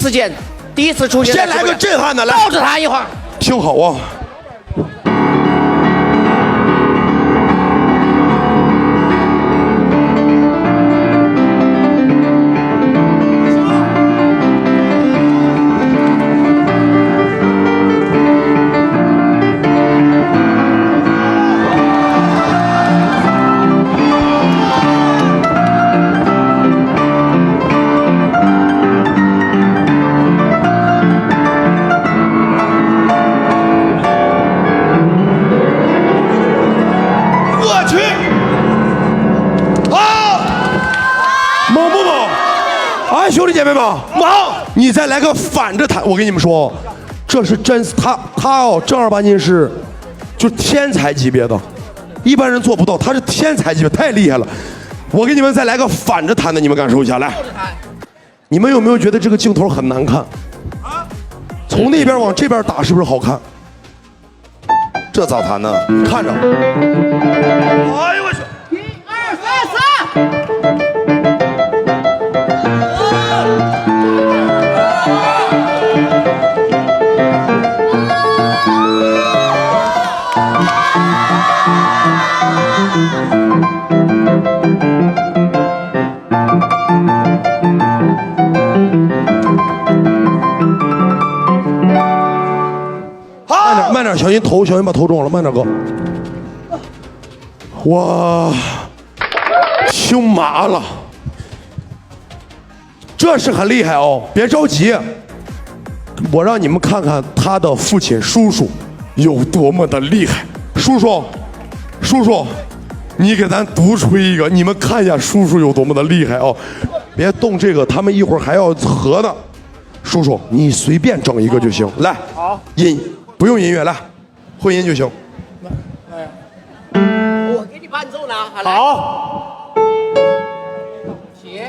事件第一次出现。先来个震撼的，来，抱着他一会儿。听好啊！兄弟姐妹们，猛！你再来个反着弹，我跟你们说，这是真他哦，正儿八经是，就天才级别的，一般人做不到，他是天才级别，太厉害了。我给你们再来个反着弹的，你们感受一下，来。你们有没有觉得这个镜头很难看？从那边往这边打是不是好看？这咋弹呢？看着。哎呦我去！ 1、2、3、4。 慢点，小心头，小心把头撞了，慢点，哥。哇，听麻了，这是很厉害哦，别着急，我让你们看看他的父亲叔叔有多么的厉害。叔叔，你给咱独吹一个，你们看一下叔叔有多么的厉害哦，别动这个，他们一会儿还要合呢。叔叔，你随便整一个就行，来，好，不用音乐，来，混音就行。我给你伴奏呢。好。起。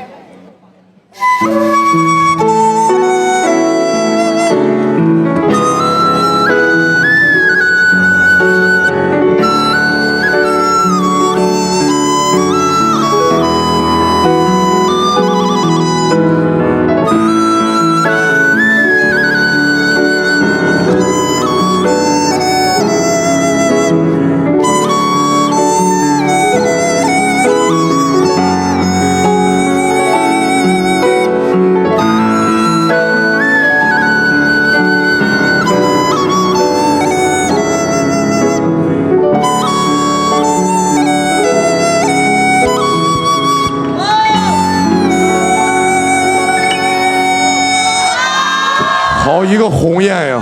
好一个鸿雁呀！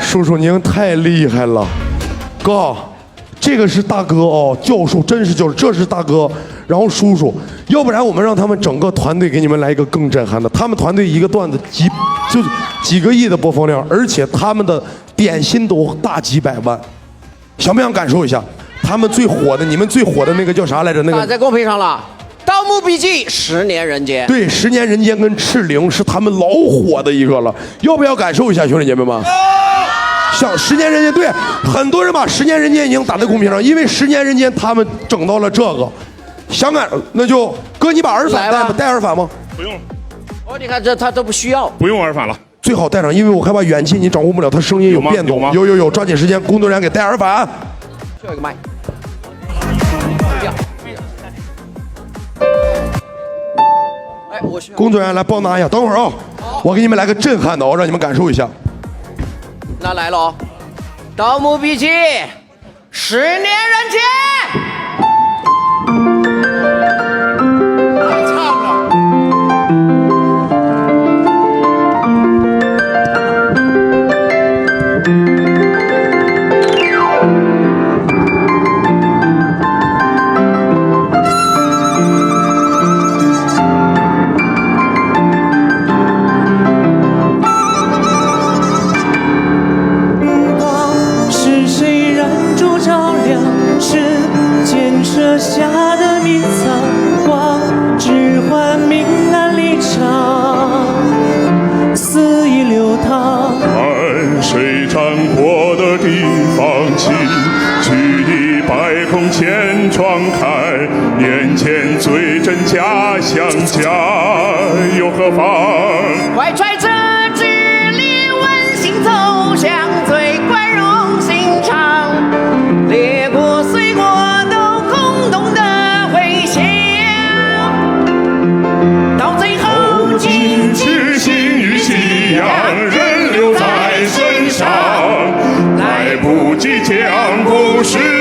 叔叔您太厉害了，哥，这个是大哥哦，教授真是教授，这是大哥，然后叔叔，要不然我们让他们整个团队给你们来一个更震撼的，他们团队一个段子几个亿的播放量，而且他们的点心都大几百万，想不想感受一下？他们最火的，你们最火的那个叫啥来着？那个打在公屏上了。 《盗墓笔记》10年人间，对，10年人间跟赤灵是他们老火的一个了，要不要感受一下，兄弟姐妹们？像10年人间，对，很多人把10年人间已经打在公屏上，因为10年人间他们整到了这个，想感那就哥，你把耳返带耳返吗？不用。哦，你看这他都不需要，不用耳返了，最好带上，因为我害怕远近你掌握不了，他声音有变动。有，抓紧时间，工作人员给带耳返。需要一个麦。 工作人员来帮拿一下，等会儿啊，我给你们来个震撼的，我让你们感受一下。那来了哦，《盗墓笔记》10年人间。唱了。设下的迷藏光，只换命难离场，肆意流淌。看谁站过的地方起，举一百孔千疮开。年前最真假相加又何妨？快揣着。讲故事。